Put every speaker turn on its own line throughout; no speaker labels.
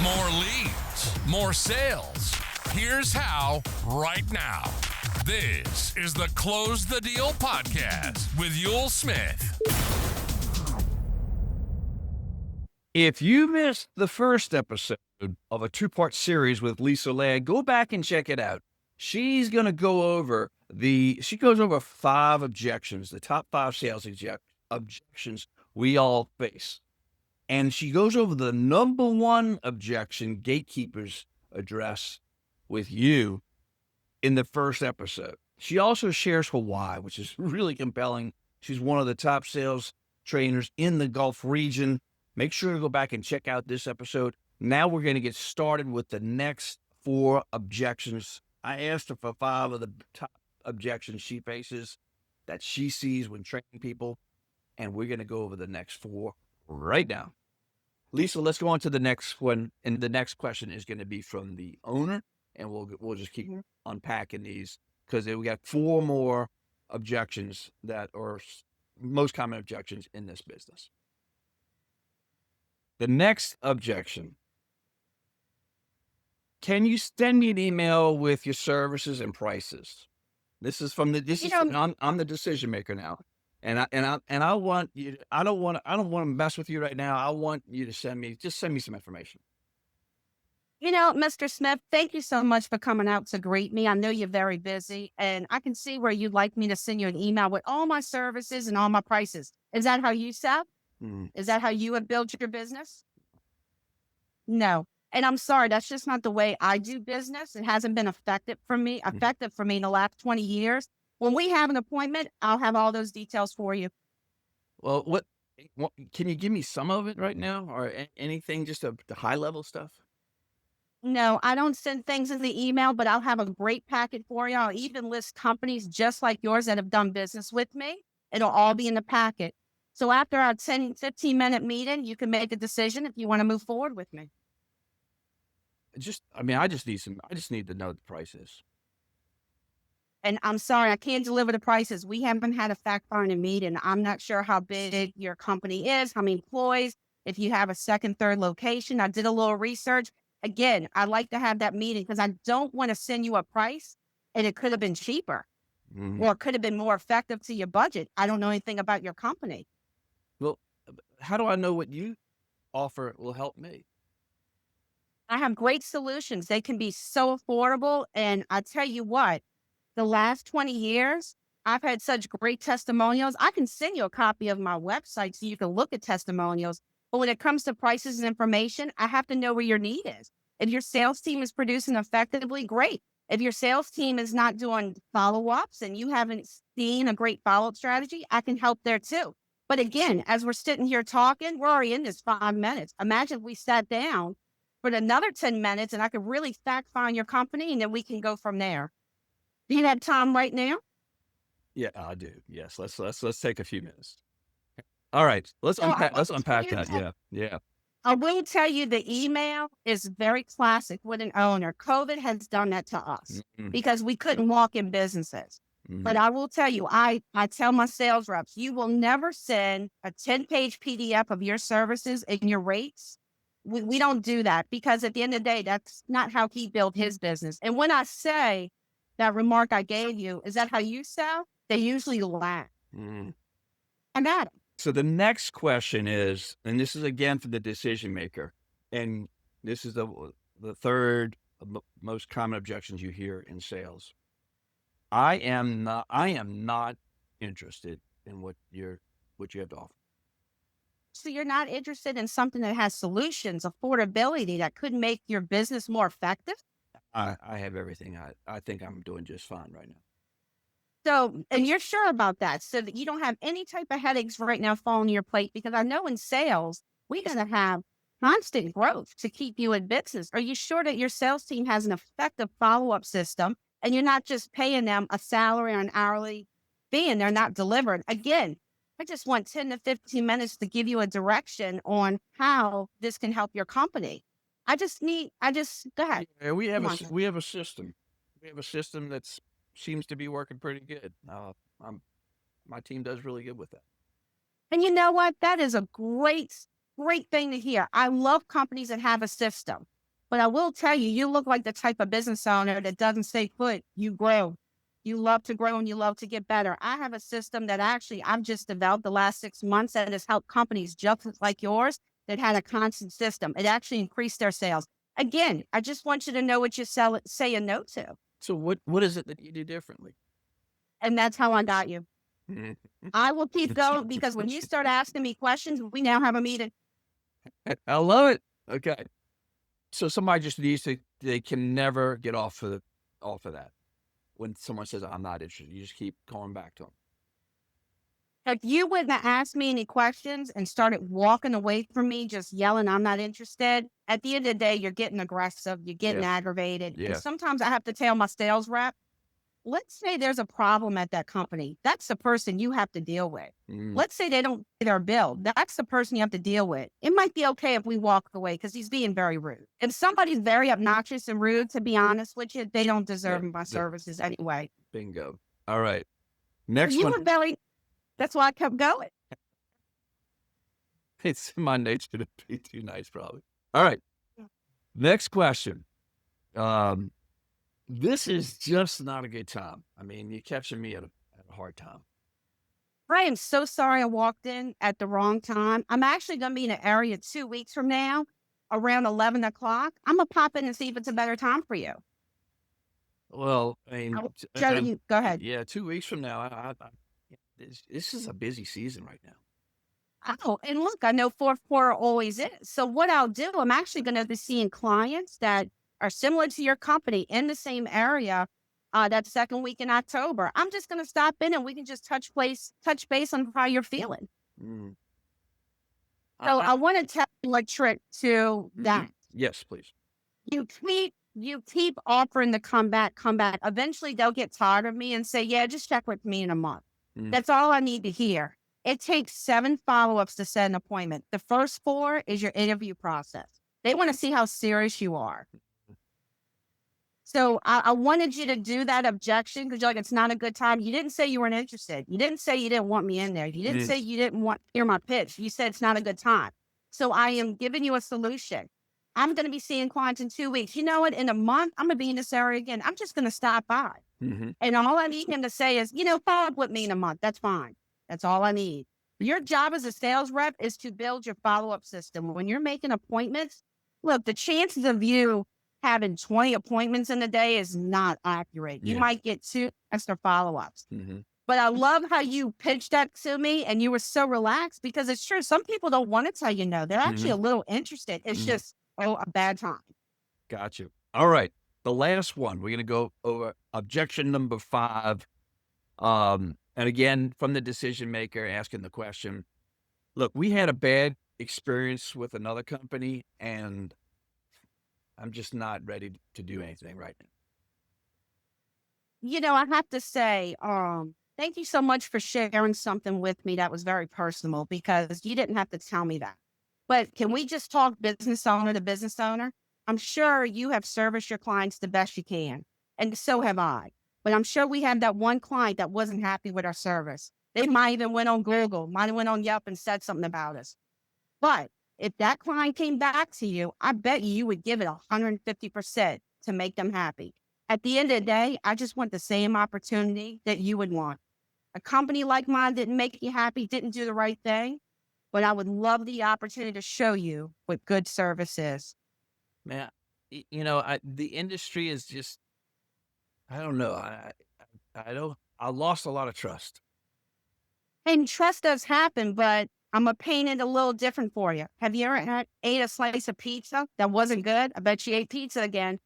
More leads, more sales. Here's how right now. This is the Close the Deal podcast with Ewell Smith.
If you missed the first episode of a two-part series with Lisa Laird, go back and check it out. She's going to go over she goes over 5 objections, the top 5 sales objections we all face. And she goes over the number 1 objection gatekeepers address with you in the first episode. She also shares her why, which is really compelling. She's one of the top sales trainers in the Gulf region. Make sure to go back and check out this episode. Now we're going to get started with the next 4 objections. I asked her for 5 of the top objections she faces that she sees when training people, and we're going to go over the next 4 right now. Lisa, let's go on to the next one, and the next question is going to be from the owner, and we'll just keep unpacking these because we got 4 more objections that are most common objections in this business. The next objection: can you send me an email with your services and prices? This is from I'm the decision maker now. And I want you. I don't want to mess with you right now. I want you to send me some information.
Mr. Smith, thank you so much for coming out to greet me. I know you're very busy, and I can see where you'd like me to send you an email with all my services and all my prices. Is that how you sell? Is that how you would build your business? No. And I'm sorry, that's just not the way I do business. It hasn't been effective for me in the last 20 years. When we have an appointment, I'll have all those details for you.
Well, what can you give me some of it right now, or anything, just the high level stuff?
No, I don't send things in the email, but I'll have a great packet for you. I'll even list companies just like yours that have done business with me. It'll all be in the packet. So after our 10, 15-minute meeting, you can make a decision if you want to move forward with me.
I just need to know the prices.
And I'm sorry, I can't deliver the prices. We haven't had a fact-finding meeting. I'm not sure how big your company is, how many employees, if you have a second, third location. I did a little research. Again, I'd like to have that meeting because I don't want to send you a price and it could have been cheaper or it could have been more effective to your budget. I don't know anything about your company.
Well, how do I know what you offer will help me?
I have great solutions. They can be so affordable. And I tell you what, the last 20 years, I've had such great testimonials. I can send you a copy of my website so you can look at testimonials. But when it comes to prices and information, I have to know where your need is. If your sales team is producing effectively, great. If your sales team is not doing follow-ups and you haven't seen a great follow-up strategy, I can help there too. But again, as we're sitting here talking, we're already in this 5 minutes. Imagine if we sat down for another 10 minutes and I could really fact find your company and then we can go from there. Do you have time right now?
Yeah, I do. Yes. Let's take a few minutes. All right. Let's unpack that. Yeah.
I will tell you the email is very classic with an owner. COVID has done that to us because we couldn't walk in businesses. But I will tell you, I tell my sales reps, you will never send a 10-page PDF of your services and your rates. We don't do that because at the end of the day, that's not how he built his business. And when I say that remark I gave you, is that how you sell? They usually laugh. I'm at it.
So the next question is, and this is again for the decision maker, and this is the third most common objections you hear in sales. I am not interested in what you have to offer.
So you're not interested in something that has solutions, affordability that could make your business more effective?
I have everything. I think I'm doing just fine right now.
So, and you're sure about that so that you don't have any type of headaches right now falling on your plate? Because I know in sales, we got to have constant growth to keep you in business. Are you sure that your sales team has an effective follow-up system and you're not just paying them a salary or an hourly fee and they're not delivering? Again, I just want 10 to 15 minutes to give you a direction on how this can help your company. Go ahead.
Yeah, we have a system. We have a system that seems to be working pretty good. My team does really good with that.
And you know what? That is a great great thing to hear. I love companies that have a system. But I will tell you, you look like the type of business owner that doesn't stay put. You grow. You love to grow and you love to get better. I have a system that actually I've just developed the last 6 months that has helped companies just like yours that had a constant system. It actually increased their sales. Again, I just want you to know what you're saying no to.
So what is it that you do differently?
And that's how I got you. I will keep going because when you start asking me questions, we now have a meeting.
I love it. Okay. So somebody just needs to, they can never get off of that. When someone says, I'm not interested, you just keep going back to them.
If you wouldn't have asked me any questions and started walking away from me, just yelling, I'm not interested, at the end of the day, you're getting aggressive, you're getting aggravated.
Yeah.
And sometimes I have to tell my sales rep, let's say there's a problem at that company. That's the person you have to deal with. Let's say they don't pay their bill. That's the person you have to deal with. It might be okay if we walk away because he's being very rude. If somebody's very obnoxious and rude, to be honest with you, they don't deserve my services anyway.
Bingo. All right. Next
You
one.
were very, that's why I kept going.
It's in my nature to be too nice, probably. All right. Next question. This is just not a good time. I mean, you're catching me at a hard time.
I am so sorry I walked in at the wrong time. I'm actually going to be in an area 2 weeks from now, around 11 o'clock. I'm going to pop in and see if it's a better time for you.
Well, I mean,
Go ahead.
Yeah, 2 weeks from now, this is a busy season right now.
Oh, and look, I know fourth quarter always is. So what I'll do, I'm actually going to be seeing clients that are similar to your company in the same area that second week in October. I'm just going to stop in and we can just touch base on how you're feeling. So I want to tell you a trick to that.
Yes, please.
You keep offering to come back. Eventually they'll get tired of me and say, yeah, just check with me in a month. That's all I need to hear. It takes 7 follow-ups to set an appointment. The first 4 is your interview process. They want to see how serious you are. So I wanted you to do that objection because you're like, it's not a good time. You didn't say you weren't interested. You didn't say you didn't want me in there. You didn't say you didn't want to hear my pitch. You said it's not a good time. So I am giving you a solution. I'm going to be seeing clients in 2 weeks. You know what? In a month, I'm going to be in this area again. I'm just going to stop by. And all I need him to say is, follow up with me in a month. That's fine. That's all I need. Your job as a sales rep is to build your follow-up system. When you're making appointments, look, the chances of you having 20 appointments in a day is not accurate. You might get 2 extra follow-ups. But I love how you pitched that to me and you were so relaxed because it's true. Some people don't want to tell you no. They're actually a little interested. It's just a bad time.
Got you. All right. The last one, we're going to go over objection number 5. And again, from the decision maker asking the question, look, we had a bad experience with another company and I'm just not ready to do anything right now.
I have to say, thank you so much for sharing something with me that was very personal because you didn't have to tell me that. But can we just talk business owner to business owner? I'm sure you have serviced your clients the best you can, and so have I. But I'm sure we had that one client that wasn't happy with our service. They might even went on Google, might have went on Yelp and said something about us. But if that client came back to you, I bet you would give it 150% to make them happy. At the end of the day, I just want the same opportunity that you would want. A company like mine didn't make you happy, didn't do the right thing, but I would love the opportunity to show you what good service is.
Man, the industry is just, I don't know. I lost a lot of trust.
And trust does happen, but I'm going to paint it a little different for you. Have you ever ate a slice of pizza that wasn't good? I bet you ate pizza again.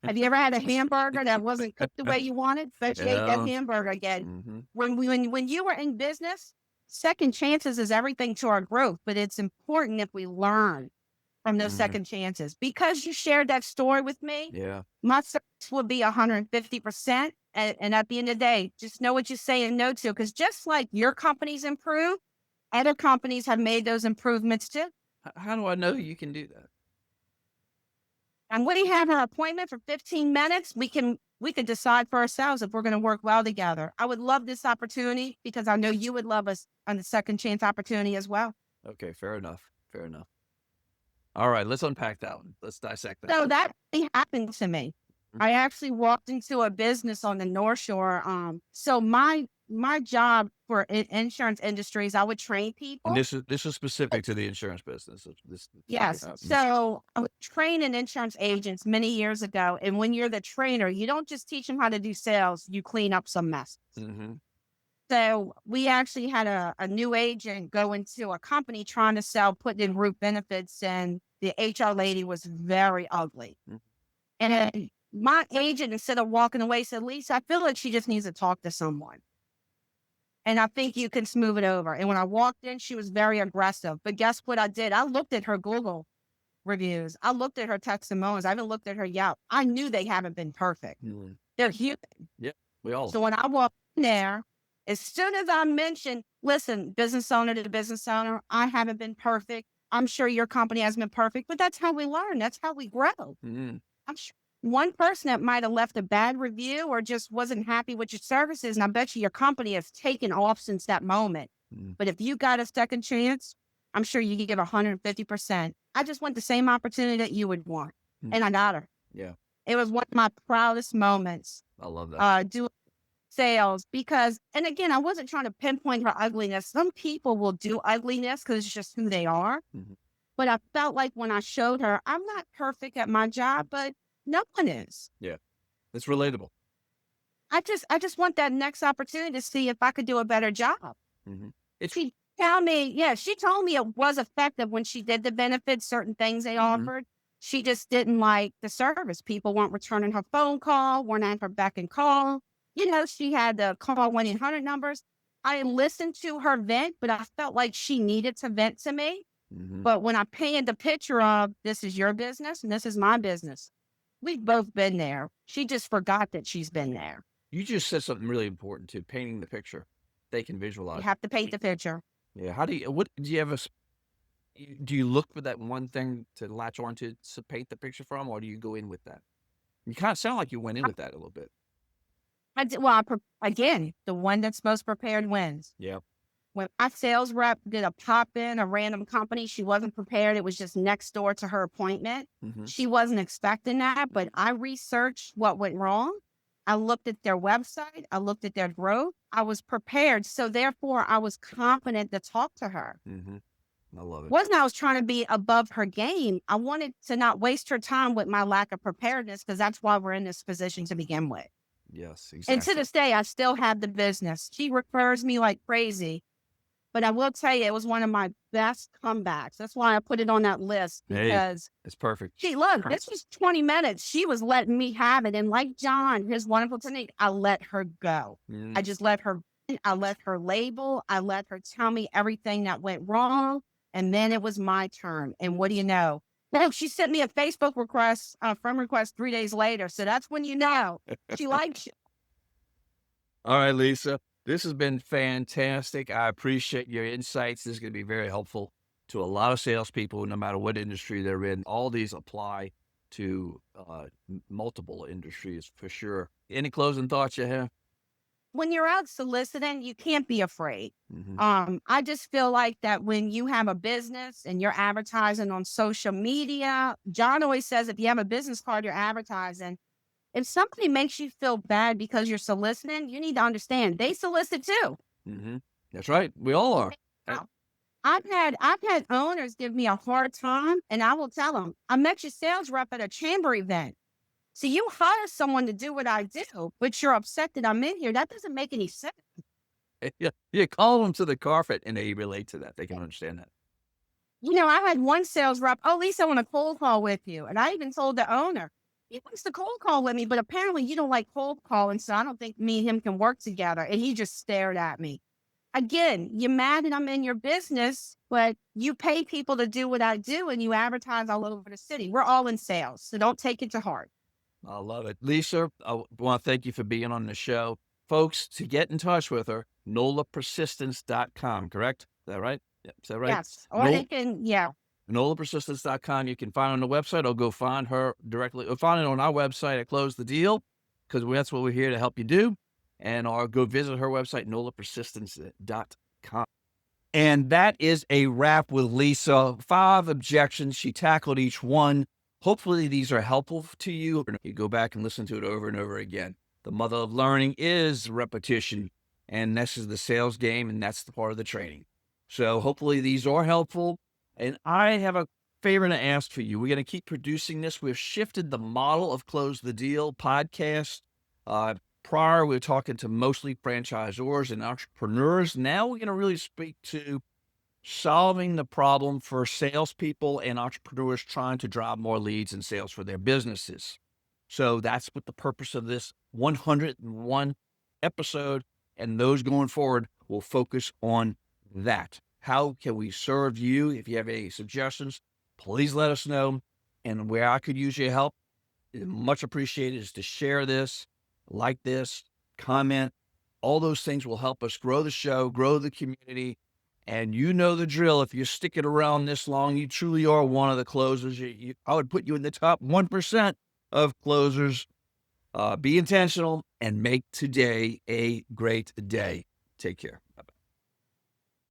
Have you ever had a hamburger that wasn't cooked the way you wanted? Bet you ate that hamburger again. When you were in business, second chances is everything to our growth, but it's important if we learn from those second chances. Because you shared that story with me, my service would be 150%. And at the end of the day, just know what you're saying no to. Because just like your company's improved, other companies have made those improvements too.
How do I know you can do that?
And when we have an appointment for 15 minutes, we can decide for ourselves if we're going to work well together. I would love this opportunity because I know you would love us on the second chance opportunity as well.
Okay, fair enough. All right, let's unpack that one. Let's dissect that.
So that really happened to me.
Mhm.
I actually walked into a business on the North Shore. So my job for insurance industries, I would train
And
people.
this is specific to the insurance business.
Yes. So I was training insurance agents many years ago. And when you're the trainer, you don't just teach them how to do sales, you clean up some mess.
Mm-hmm.
So we actually had a new agent go into a company trying to sell, putting in group benefits, and the HR lady was very ugly.
Mhm.
And then my agent, instead of walking away, said, Lisa, I feel like she just needs to talk to someone. And I think you can smooth it over. And when I walked in, she was very aggressive. But guess what I did? I looked at her Google reviews. I looked at her testimonials. I even looked at her Yelp. I knew they haven't been perfect.
Mhm.
They're human.
Yeah, we all.
So when I walked in there, as soon as I mentioned, listen, business owner to the business owner, I haven't been perfect. I'm sure your company hasn't been perfect, but that's how we learn. That's how we grow.
Mm-hmm.
I'm sure one person that might have left a bad review or just wasn't happy with your services, and I bet you your company has taken off since that moment.
Mm-hmm.
But if you got a second chance, I'm sure you could give 150%. I just want the same opportunity that you would want.
Mm-hmm.
And I got her.
Yeah,
It was one of my proudest moments
I love that.
doing sales because, and again, I wasn't trying to pinpoint her ugliness. Some people will do ugliness because it's just who they are.
Mhm.
But I felt like when I showed her, I'm not perfect at my job, but no one is.
Yeah, it's relatable.
I just want that next opportunity to see if I could do a better job.
Mm-hmm.
She told me, yeah, she told me it was effective when she did the benefits, certain things they offered. She just didn't like the service. People weren't returning her phone call, weren't at her beck and call. You know, she had the call 1-800 numbers. I listened to her vent, but I felt like she needed to vent to me.
Mm-hmm.
But when I painted the picture of this is your business and this is my business, we've both been there. She just forgot that she's been there.
You just said something really important too, painting the picture. They can visualize.
You have to paint the picture.
Yeah. How do you, what, do you have do you look for that one thing to latch on to paint the picture from, or do you go in with that? You kind of sound like you went in with that a little bit.
I did, well, again, the one that's most prepared wins.
Yeah.
When my sales rep did a pop in a random company, she wasn't prepared. It was just next door to her appointment.
Mm-hmm.
She wasn't expecting that, but I researched what went wrong. I looked at their website. I looked at their growth. I was prepared. So therefore, I was confident to talk to her.
Mm-hmm. I love it.
Wasn't I was trying to be above her game. I wanted to not waste her time with my lack of preparedness because that's why we're in this position to begin with.
Yes, exactly.
And to this day, I still have the business. She refers me like crazy. But I will tell you, it was one of my best comebacks. That's why I put it on that list because
it's perfect.
look, this was 20 minutes. She was letting me have it. And like John, his wonderful technique, I let her go.
Mm.
I just let her, I let her label. I let her tell me everything that went wrong. And then it was my turn. And what do you know? No, she sent me a Facebook request, friend request 3 days later. So that's when you know she likes you.
All right, Lisa. This has been fantastic. I appreciate your insights. This is going to be very helpful to a lot of salespeople, no matter what industry they're in. All these apply to multiple industries for sure. Any closing thoughts you have?
When you're out soliciting, you can't be afraid.
Mm-hmm.
I just feel like that when you have a business and you're advertising on social media, John always says if you have a business card, you're advertising. If somebody makes you feel bad because you're soliciting, you need to understand they solicit too.
Mm-hmm. That's right. We all are.
I've had owners give me a hard time, and I will tell them, I met your sales rep at a chamber event. So you hire someone to do what I do, but you're upset that I'm in here. That doesn't make any sense.
Yeah, call them to the carpet, and they relate to that. They can understand that.
You know, I had one sales rep, oh, Lisa, I want a cold call with you. And I even told the owner, he wants to cold call with me, but apparently you don't like cold calling, so I don't think me and him can work together. And he just stared at me. Again, you're mad that I'm in your business, but you pay people to do what I do and you advertise all over the city. We're all in sales, so don't take it to heart.
I love it. Lisa, I want to thank you for being on the show. Folks, to get in touch with her, nolapersistence.com, correct? Is that right? Yeah, is that right?
Yes. Or they can, yeah.
nolapersistence.com. You can find her on the website or go find her directly or find it on our website at Close the Deal because that's what we're here to help you do. And or go visit her website, nolapersistence.com. And that is a wrap with Lisa. 5 objections. She tackled each one. Hopefully these are helpful to you. You go back and listen to it over and over again. The mother of learning is repetition. And this is the sales game, and that's the part of the training. So hopefully these are helpful. And I have a favor to ask for you. We're going to keep producing this. We've shifted the model of Close the Deal podcast. Prior, we were talking to mostly franchisors and entrepreneurs. Now we're going to really speak to solving the problem for salespeople and entrepreneurs trying to drive more leads and sales for their businesses. So that's what the purpose of this 101 episode and those going forward will focus on that. How can we serve you? If you have any suggestions, please let us know. And where I could use your help, much appreciated, is to share this, like this, comment. All those things will help us grow the show, grow the community. And you know the drill. If you're sticking around this long, you truly are one of the closers. I would put you in the top 1% of closers. Be intentional and make today a great day. Take care. Bye-bye.